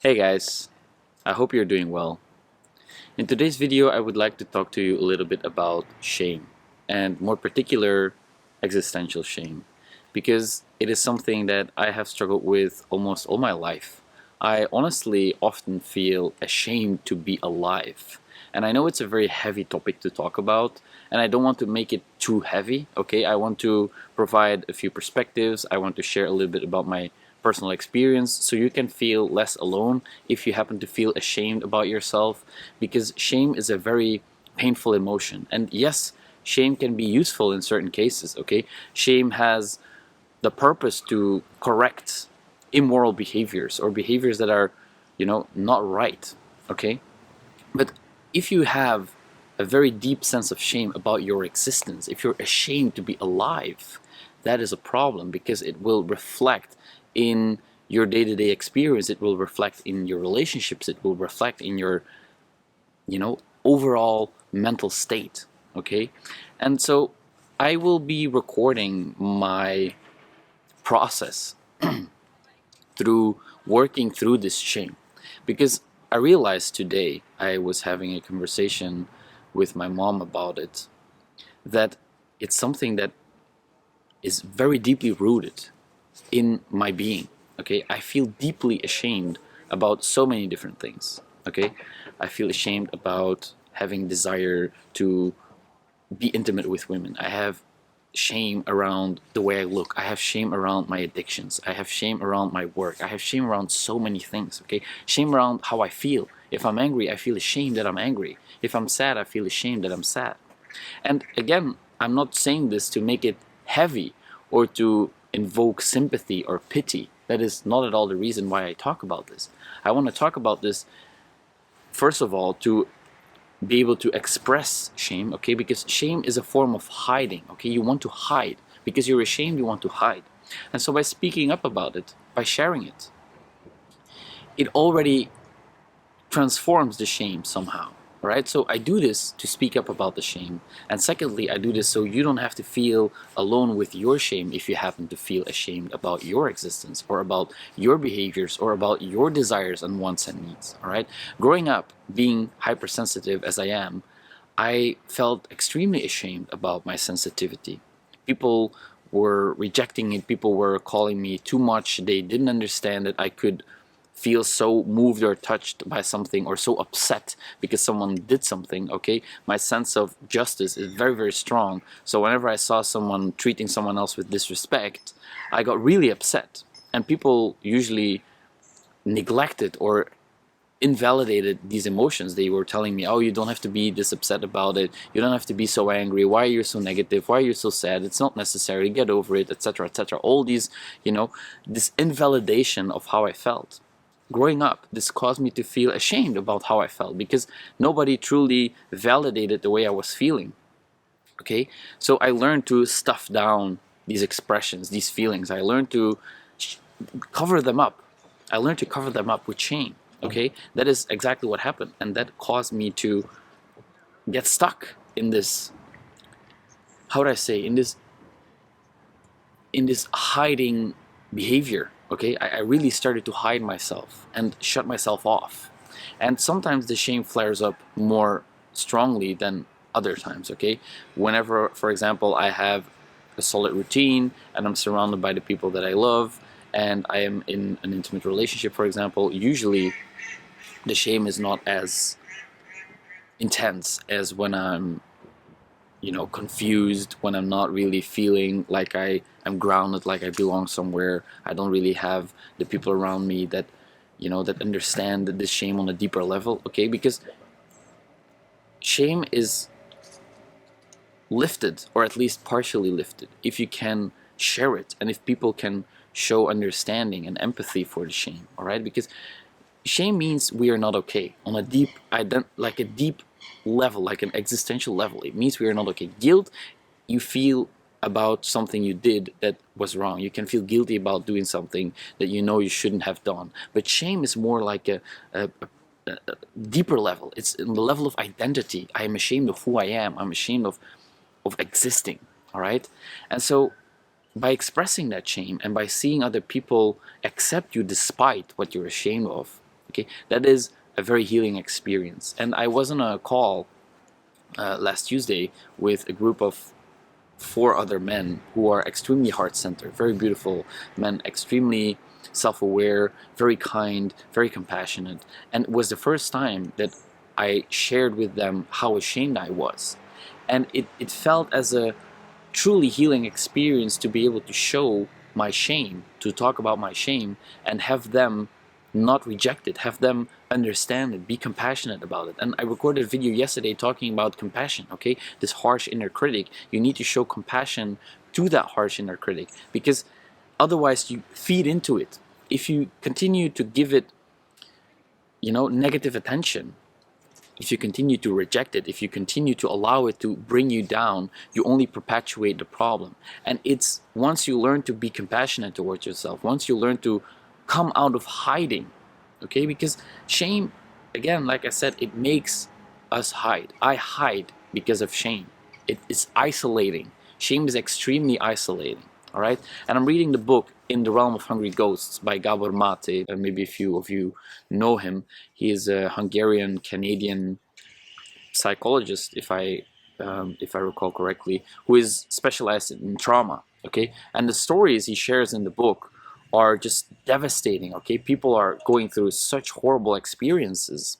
Hey guys, I hope you're doing well. In today's video, I would like to talk to you a little bit about shame, and more particular, existential shame, because it is something that I have struggled with almost all my life. I honestly often feel ashamed to be alive, and I know it's a very heavy topic to talk about, and I don't want to make it too heavy, okay? I want to provide a few perspectives, I want to share a little bit about my personal experience so you can feel less alone if you happen to feel ashamed about yourself, because shame is a very painful emotion. And yes, shame can be useful in certain cases, okay? Shame has the purpose to correct immoral behaviors or behaviors that are, not right, okay? But if you have a very deep sense of shame about your existence, if you're ashamed to be alive, that is a problem because it will reflect in your day-to-day experience, it will reflect in your relationships, it will reflect in your, overall mental state, okay? And so I will be recording my process through working through this shame because I realized today I was having a conversation with my mom about it, that it's something that is very deeply rooted in my being. Okay, I feel deeply ashamed about so many different things. Okay, I feel ashamed about having desire to be intimate with women. I have shame around the way I look. I have shame around my addictions. I have shame around my work. I have shame around so many things, okay? Shame around how I feel. If I'm angry, I feel ashamed that I'm angry. If I'm sad, I feel ashamed that I'm sad. And again, I'm not saying this to make it heavy or to invoke sympathy or pity. That is not at all the reason why I talk about this. I want to talk about this, first of all, to be able to express shame, okay? Because shame is a form of hiding, okay? You want to hide. Because you're ashamed, you want to hide. And so by speaking up about it, by sharing it, it already transforms the shame somehow. Right? So I do this to speak up about the shame. And secondly, I do this so you don't have to feel alone with your shame if you happen to feel ashamed about your existence or about your behaviors or about your desires and wants and needs. All right? Growing up, being hypersensitive as I am, I felt extremely ashamed about my sensitivity. People were rejecting it, people were calling me too much. They didn't understand that I could feel so moved or touched by something or so upset because someone did something, okay? My sense of justice is very, very strong. So whenever I saw someone treating someone else with disrespect, I got really upset. And people usually neglected or invalidated these emotions. They were telling me, oh, you don't have to be this upset about it, you don't have to be so angry, why are you so negative, why are you so sad, it's not necessary, get over it, etc., etc. All these, this invalidation of how I felt. Growing up, this caused me to feel ashamed about how I felt because nobody truly validated the way I was feeling. Okay, so I learned to stuff down these expressions, these feelings. I learned to cover them up. I learned to cover them up with shame. Okay, that is exactly what happened, and that caused me to get stuck in this. How would I say, in this hiding behavior? Okay, I really started to hide myself and shut myself off, and sometimes the shame flares up more strongly than other times. Okay, whenever, for example, I have a solid routine and I'm surrounded by the people that I love and I am in an intimate relationship, for example, usually the shame is not as intense as when I'm, confused, when I'm not really feeling like I am grounded, like I belong somewhere. I don't really have the people around me that, that understand this shame on a deeper level, okay? Because shame is lifted, or at least partially lifted, if you can share it and if people can show understanding and empathy for the shame, all right? Because shame means we are not okay on a deep, like a deep level, like an existential level. It means we are not okay. Guilt, you feel about something you did that was wrong. You can feel guilty about doing something that you know you shouldn't have done. But shame is more like a deeper level. It's in the level of identity. I am ashamed of who I am. I'm ashamed of existing. All right, and so by expressing that shame and by seeing other people accept you despite what you're ashamed of, Okay, that is a very healing experience. And I was on a call last Tuesday with a group of 4 other men who are extremely heart-centered, very beautiful men, extremely self-aware, very kind, very compassionate. And it was the first time that I shared with them how ashamed I was. And it felt as a truly healing experience to be able to show my shame, to talk about my shame, and have them not reject it, have them understand it, be compassionate about it. And I recorded a video yesterday talking about compassion, okay? This harsh inner critic. You need to show compassion to that harsh inner critic, because otherwise you feed into it. If you continue to give it, negative attention, if you continue to reject it, if you continue to allow it to bring you down, you only perpetuate the problem. And it's once you learn to be compassionate towards yourself, once you learn to come out of hiding, okay? Because shame, again, like I said, it makes us hide. I hide because of shame. It is isolating. Shame is extremely isolating, all right? And I'm reading the book In the Realm of Hungry Ghosts by Gabor Mate, and maybe a few of you know him. He is a Hungarian-Canadian psychologist, if I recall correctly, who is specialized in trauma. Okay, and the stories he shares in the book are just devastating. Okay, people are going through such horrible experiences,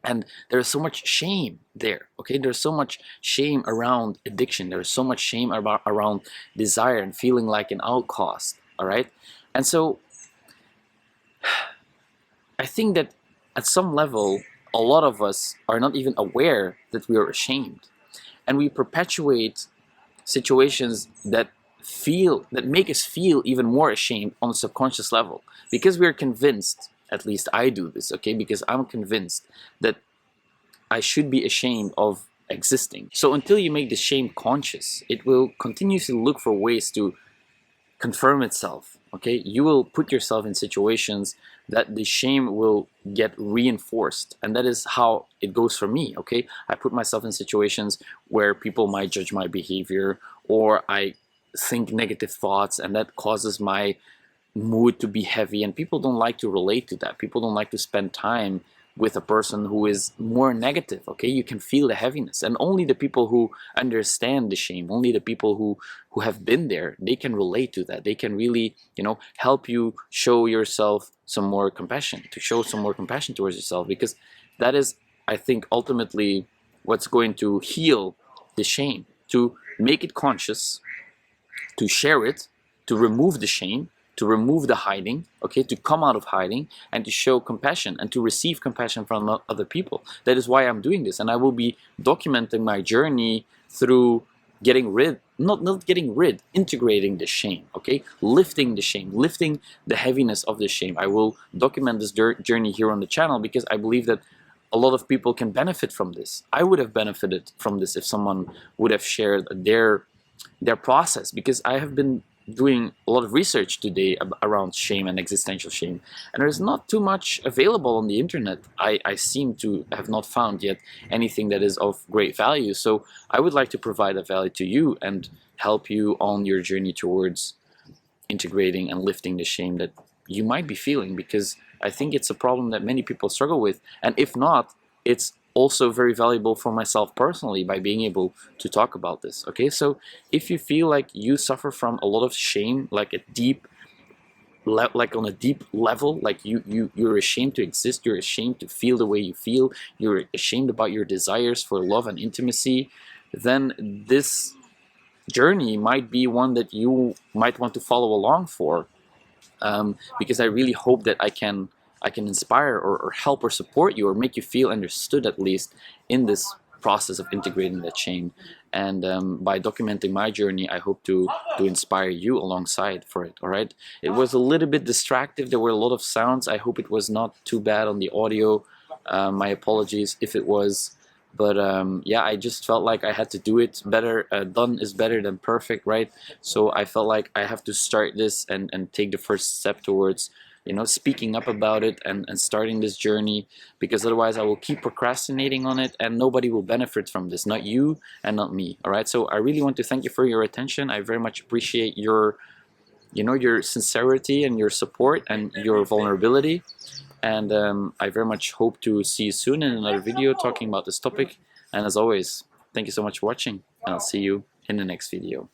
and there's so much shame there. Okay, there's so much shame around addiction. There's so much shame around desire and feeling like an outcast. All right, and so I think that at some level, a lot of us are not even aware that we are ashamed. And we perpetuate situations that make us feel even more ashamed on a subconscious level. Because we are convinced, at least I do this, okay? Because I'm convinced that I should be ashamed of existing. So until you make the shame conscious, it will continuously look for ways to confirm itself. Okay, you will put yourself in situations that the shame will get reinforced, and that is how it goes for me. Okay, I put myself in situations where people might judge my behavior, or I think negative thoughts, and that causes my mood to be heavy, and people don't like to relate to that. People don't like to spend time with a person who is more negative. Okay, you can feel the heaviness, and only the people who understand the shame, only the people who have been there, they can relate to that. They can really, help you show yourself some more compassion, to show some more compassion towards yourself, because that is, I think, ultimately what's going to heal the shame, to make it conscious, to share it, to remove the shame, to remove the hiding, okay, to come out of hiding, and to show compassion and to receive compassion from other people. That is why I'm doing this, and I will be documenting my journey through getting rid, not getting rid, integrating the shame, okay, lifting the shame, lifting the heaviness of the shame. I will document this journey here on the channel because I believe that a lot of people can benefit from this. I would have benefited from this if someone would have shared their process, because I have been doing a lot of research today around shame and existential shame, and there's not too much available on the internet. I seem to have not found yet anything that is of great value, so I would like to provide a value to you and help you on your journey towards integrating and lifting the shame that you might be feeling, because I think it's a problem that many people struggle with, and if not, it's also very valuable for myself personally by being able to talk about this. Okay, so if you feel like you suffer from a lot of shame, like on a deep level, like you're ashamed to exist, you're ashamed to feel the way you feel, you're ashamed about your desires for love and intimacy, then this journey might be one that you might want to follow along for, because I really hope that I can inspire or help or support you, or make you feel understood, at least in this process of integrating that shame. And by documenting my journey, I hope to inspire you alongside for it. All right, it was a little bit distractive. There were a lot of sounds. I hope it was not too bad on the audio. My apologies if it was. But yeah, I just felt like I had to do it better. Done is better than perfect, right? So I felt like I have to start this and take the first step towards, speaking up about it and starting this journey, because otherwise I will keep procrastinating on it and nobody will benefit from this, not you and not me. All right, so I really want to thank you for your attention. I very much appreciate your, your sincerity and your support and your vulnerability. And I very much hope to see you soon in another video talking about this topic. And as always, thank you so much for watching, and I'll see you in the next video.